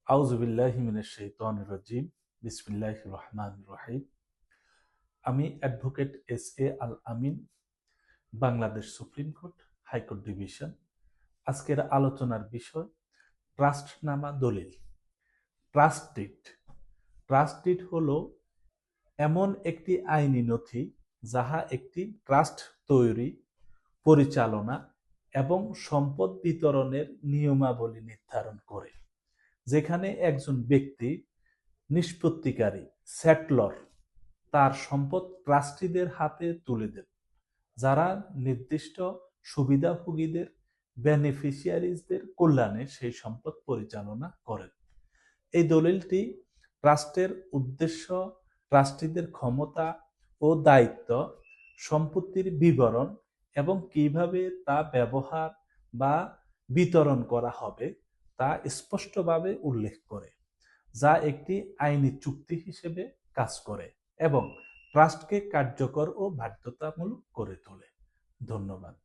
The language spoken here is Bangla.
আউযুবিল্লাহি মিনাশ শাইতানির রাজিম। বিসমিল্লাহির রহমানির রহিম। আমি advocate S Al Amin, Bangladesh supreme court high court division. আজকের আলোচনার বিষয় ট্রাস্টনামা দলিল। ট্রাস্ট ডিড হলো এমন একটি আইনি নথি যাহা একটি ট্রাস্ট তৈরি, পরিচালনা এবং সম্পদ বিতরণের নিয়মাবলী নির্ধারণ করে। যেখানে একজন ব্যক্তি নিষ্পত্তিকারী সেটলর তার সম্পদ ট্রাস্টিদের হাতে তুলে দেন, যারা নির্দিষ্ট সুবিধাভোগীদের বেনিফিশিয়ারিজদের কল্যাণে সেই সম্পদ পরিচালনা করেন। এই দলিলটি ট্রাস্টের উদ্দেশ্য, ট্রাস্টিদের ক্ষমতা ও দায়িত্ব, সম্পত্তির বিবরণ এবং কিভাবে তা ব্যবহার বা বিতরণ করা হবে তা স্পষ্টভাবে উল্লেখ করে, যা একটি আইনি চুক্তি হিসেবে কাজ করে এবং ট্রাস্টকে কার্যকর ও বাধ্যতামূলক করে তোলে। ধন্যবাদ।